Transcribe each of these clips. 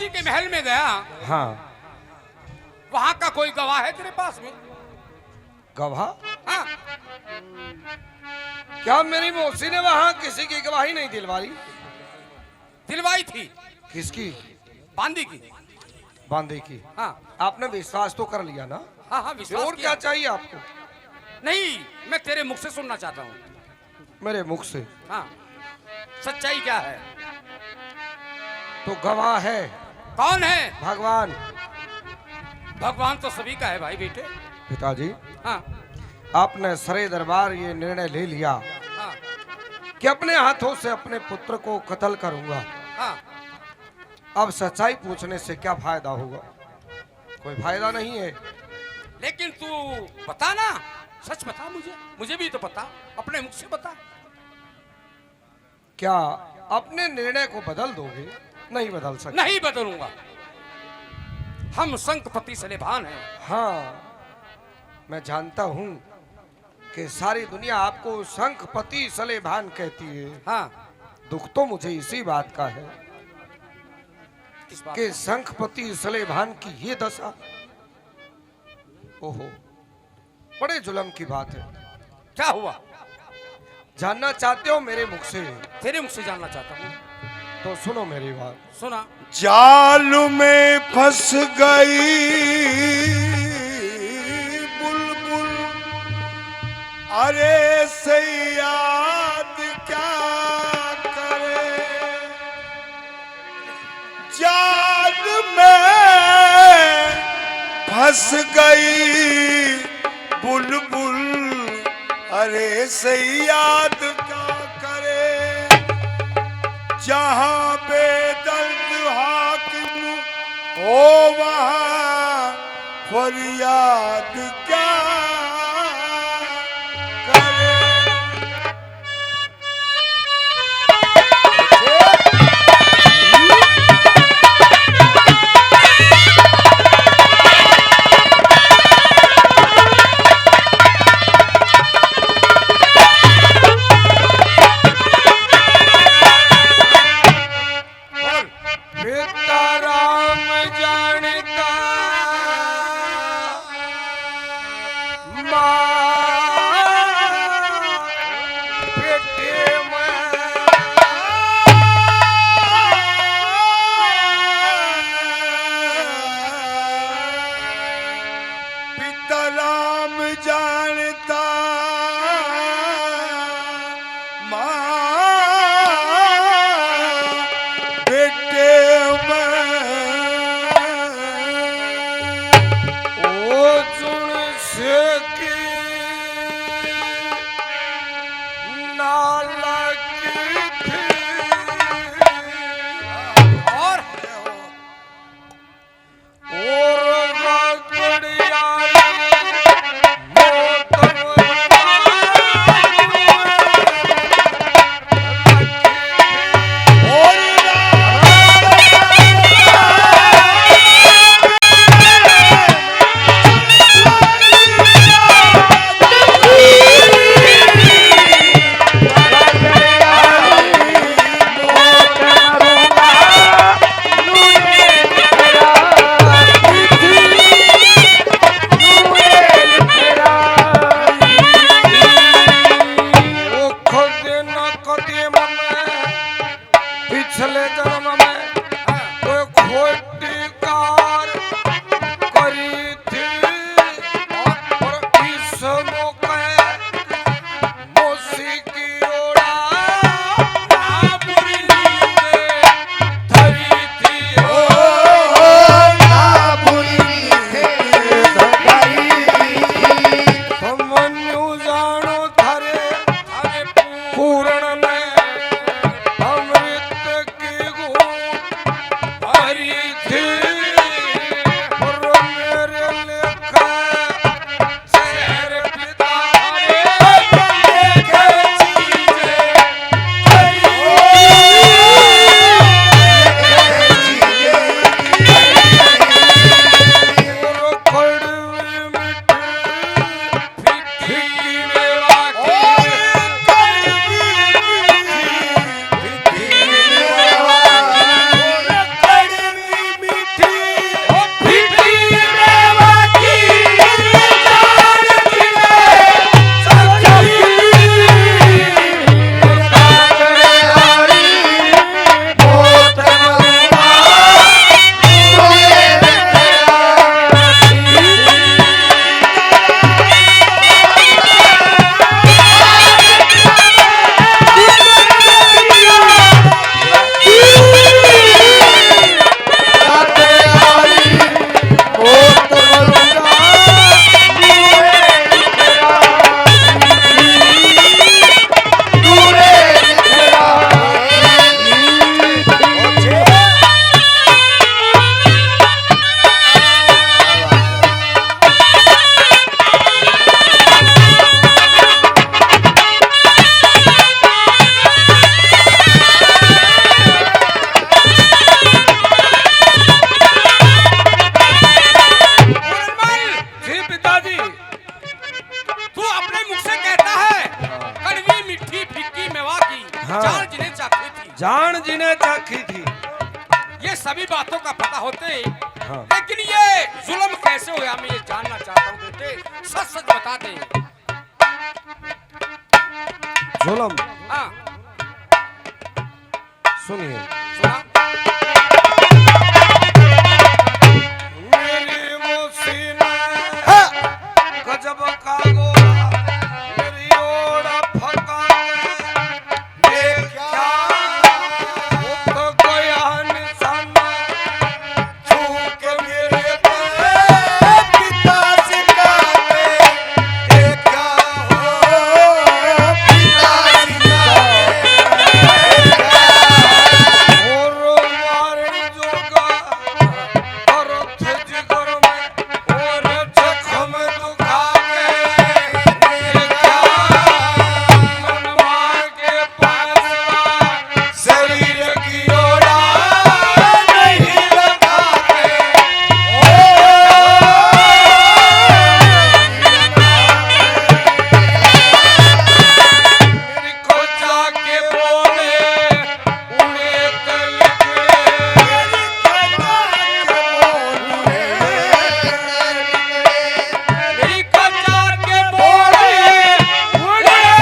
किसी के महल में गया, हाँ। वहां का कोई गवाह है तेरे पास में? गवाह? हाँ। क्या मेरी मौसी ने वहां किसी की गवाही नहीं दिलवाई? दिलवाई थी। किसकी? बांदी की। बांदे की। हाँ। आपने विश्वास तो कर लिया ना? हाँ हाँ, विश्वास और किया। क्या चाहिए आपको? नहीं, मैं तेरे मुख से सुनना चाहता हूँ। मेरे मुख से? हाँ, सच्चाई क्या है? तो गवाह है। कौन है? भगवान। भगवान तो सभी का है भाई बेटे। पिताजी, हाँ आपने सरे दरबार ये निर्णय ले लिया हाँ कि अपने हाथों से अपने पुत्र को कत्ल करूंगा। हाँ। अब सच्चाई पूछने से क्या फायदा होगा? कोई फायदा नहीं है। लेकिन तू बता ना, सच बता मुझे, मुझे भी तो पता, अपने मुख से बता। क्या अपने निर्णय को बदल दोगे? नहीं बदल सकते। नहीं बदलूंगा। हम शंखपति सलेभान हैं। हाँ, मैं जानता हूँ कि सारी दुनिया आपको शंखपति सलेभान कहती है। हाँ। दुख तो मुझे इसी बात का है किस बात कि का? शंखपति सलेभान की ये दशा। ओहो, बड़े जुल्म की बात है। क्या हुआ? जानना चाहते हो मेरे मुख से? तेरे मुख से जानना चाहता हूँ। तो सुनो मेरी बात। सुना। जाल में फंस गई बुलबुल, अरे से याद क्या करे। जाल में फंस गई बुलबुल, अरे से याद क्या करे। जहाँ बेदर्द हाकिम हो वहाँ फरियाद क्या करे। सीताराम जानता पिता राम जानता माँ बेटे में सभी बातों का पता होते, हाँ। लेकिन ये जुल्म कैसे हुआ मैं ये जानना चाहता हूँ बेटे, सच सच बता दे। जुल्म? हाँ सुनिए। सुना। मेरी मुसीना गजब का गोरा, मेरी ओड़ा फका देखा, वो तो गया निशाना छू के मेरे पिता सिखाते देखा हो, पिता सिखाते और मारे जोगा और थे जिगर में और जख्म दुखा के देखा, मनवा के पास शरीर की ओरा नहीं लगाते। मेरी को जाके बोले उन्हें मेरी को जाके बोले उन्हें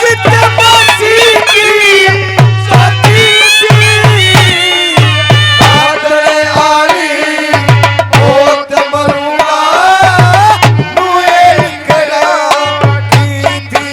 चितमसी की सती थी आदरे आली होत मरूंगा मुए निकला की थी।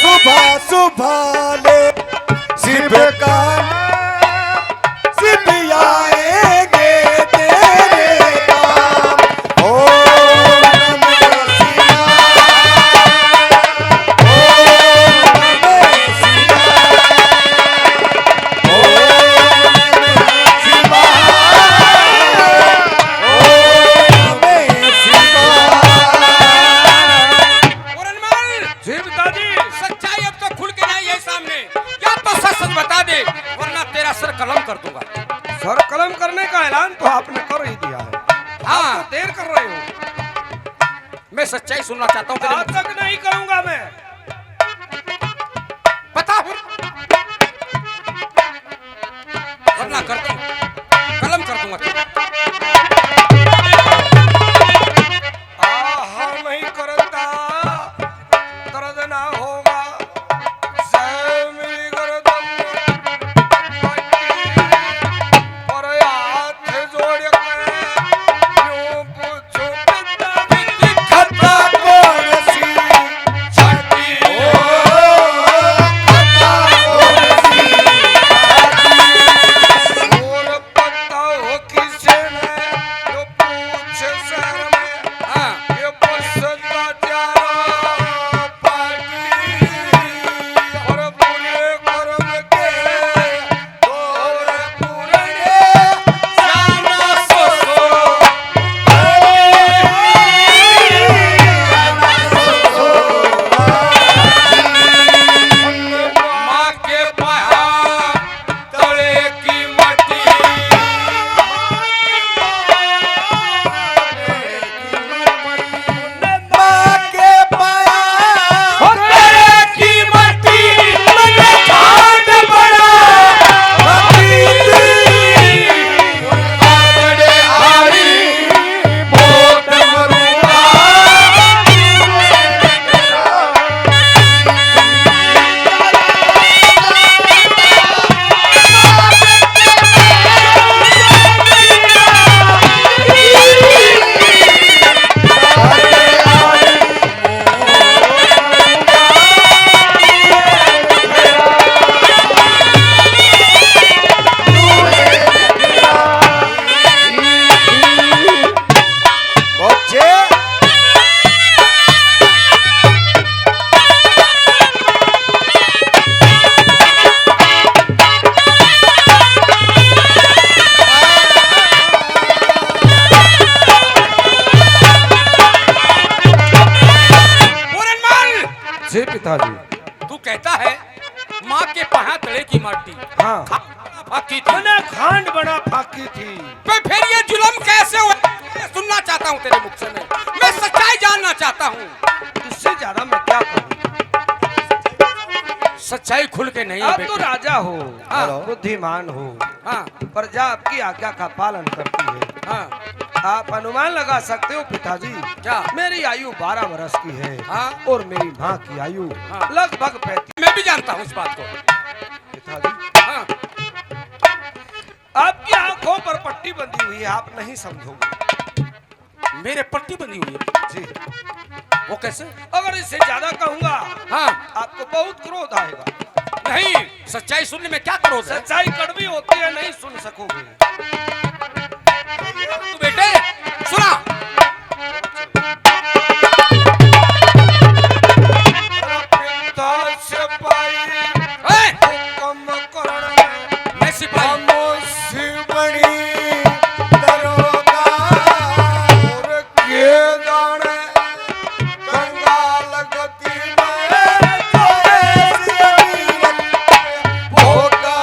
सुबह सुबह ले शिव का शिव आएंगे तेरे काम। ओम नमः शिवाय, ओम नमः शिवाय, ओम नमः शिवाय, ओम नमः शिवाय। औरंगजेब, जी पिताजी। सच्चाई अब तो खुल के नहीं है सामने, या तो सच सच बता दे वरना तेरा सर कलम कर दूंगा। सर कलम करने का ऐलान तो आपने कर ही दिया है। हाँ। आप तो देर कर रहे हो। मैं सच्चाई सुनना चाहता हूँ आज तेरे तक नहीं करूंगा मैं। पता है वरना कर दूं, कलम कर दूंगा तेरा। आहा नहीं करता दर्द ना होगा, जय मेरी गर्दन पर हाथ जोड़ के यूं पूछो पिता खता कौन सी छठी पिताजी। तू कहता है माँ के पहा तले की माटी हाँ। फाकी थी, मैंने खांड बना फाकी थी। तो फिर ये जुल्म कैसे हुआ? मैं सुनना चाहता हूँ तेरे मुख से, मैं सच्चाई जानना चाहता हूँ। इससे ज्यादा मैं क्या कहूँ? सच्चाई खुल के नहीं है आप बेटे। तो राजा हो, हाँ। बुद्धिमान हो, हाँ प्रजा आपकी आज्ञा का पालन करती है। हाँ आप अनुमान लगा सकते हो पिताजी, क्या? मेरी आयु 12 वर्ष की है। हाँ। और मेरी माँ की आयु हाँ। लगभग 35। मैं भी जानता हूँ इस बात को। पिताजी, हाँ आपकी आंखों पर पट्टी बंधी हुई है, आप नहीं समझोगे। मेरे पट्टी बंधी हुई है जी। वो कैसे? अगर इससे ज्यादा कहूंगा हाँ आपको बहुत क्रोध आएगा। नहीं, सच्चाई सुनने में क्या करो सर? सच्चाई कड़वी होती है, नहीं सुन सकोगे। तू बेटे सुना। पिता से पाई ए, हुक्म करण मैं सिपाही। खामोशी बड़ी दरोगा और के जाने कंगाल गति में ऐसी अमीरत होगा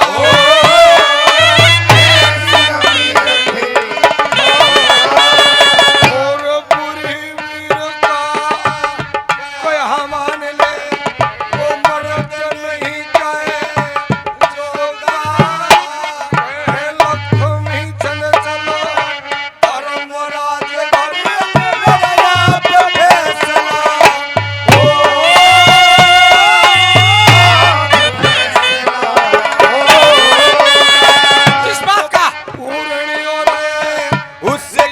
और बुरी वीरता कोई मान ले वो मर्द नहीं जाए जोगा कहे लक्ष्मी चल चलो धर्मराज घर बाप फैसला किस बात का? पूर्णियों ने उससे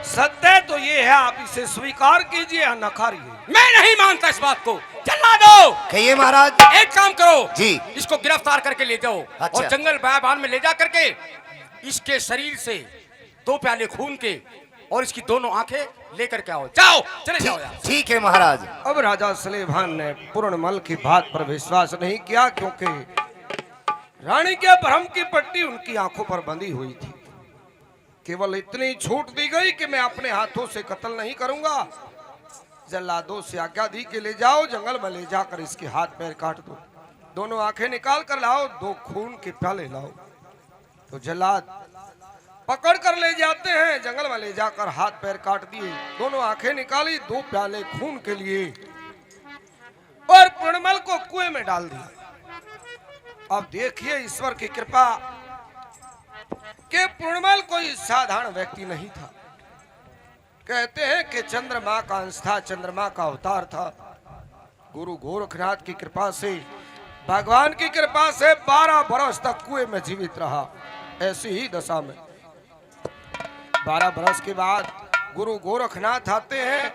सत्य तो ये है, आप इसे स्वीकार कीजिए या नकारिए। मैं नहीं मानता इस बात को। चला दो। कहिए महाराज। एक काम करो जी। इसको गिरफ्तार करके ले जाओ अच्छा। और जंगल बयाबान में ले जा करके इसके शरीर से 2 प्याले खून के और इसकी दोनों आंखें लेकर के आओ। जाओ, चले जाओ यार। ठीक है महाराज। अब राजा सलेभान ने पूर्णमल की बात पर विश्वास नहीं किया, क्योंकि रानी के भ्रम की पट्टी उनकी आंखों पर बंधी हुई थी। केवल इतनी छूट दी गई कि मैं अपने हाथों से कत्ल नहीं करूंगा। जल्लादों से आज्ञा दी कि ले जाओ, जंगल में ले जाकर इसके हाथ पैर काट दो, दोनों आंखें निकाल कर लाओ, 2 खून के प्याले लाओ। तो जल्लाद पकड़ कर ले जाते हैं, जंगल में ले जाकर हाथ पैर काट दिए, दोनों आंखें निकाली, 2 प्याले खून के लिए और पूर्णमल को कुएं में डाल दिया। अब देखिए ईश्वर की कृपा कि पूर्णमल कोई साधारण व्यक्ति नहीं था। कहते हैं कि चंद्रमा का अंश था, चंद्रमा का अवतार था। गुरु गोरखनाथ की कृपा से, भगवान की कृपा से 12 बरस तक कुएं में जीवित रहा। ऐसी ही दशा में 12 बरस के बाद गुरु गोरखनाथ आते हैं,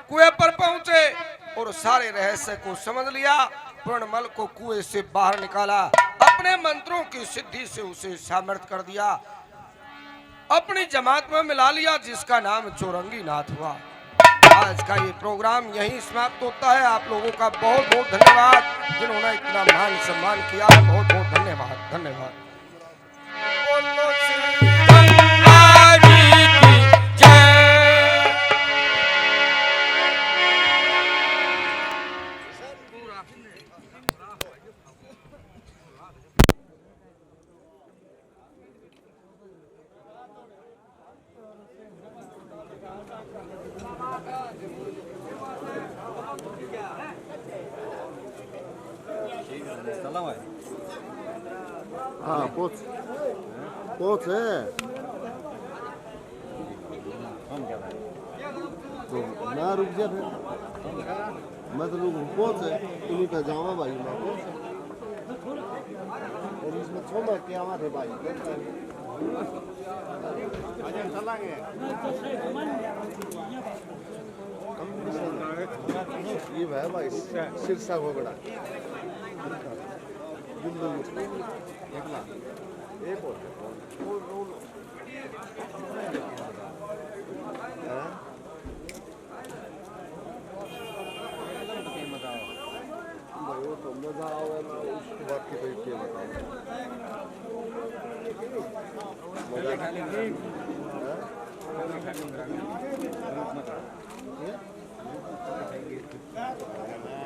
कुएं पर पहुंचे और सारे रहस्य को समझ लिया। पूर्णमल को कुएं से बाहर निकाला, अपने मंत्रों की सिद्धि से उसे सामर्थ कर दिया, अपनी जमात में मिला लिया, जिसका नाम चौरंगी नाथ हुआ। आज का ये प्रोग्राम यहीं समाप्त होता है। आप लोगों का बहुत बहुत धन्यवाद, जिन्होंने इतना मान सम्मान किया। बहुत बहुत धन्यवाद। धन्यवाद। बोलो श्री गंगा जी की जय। Salam. हाँ पोच है। तो मैं रुक गया फिर, मैं तो रुक पोच है, उन्हीं पे जावा भाई मैं पोच है। और इसमें छोड़ के आवा थे भाई चलाएंगे ये है भाई सिरसा घोगड़ा एक और वो तो मजा आवे ना उसके बाद की कोई क्या बताओ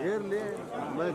ये ले मैं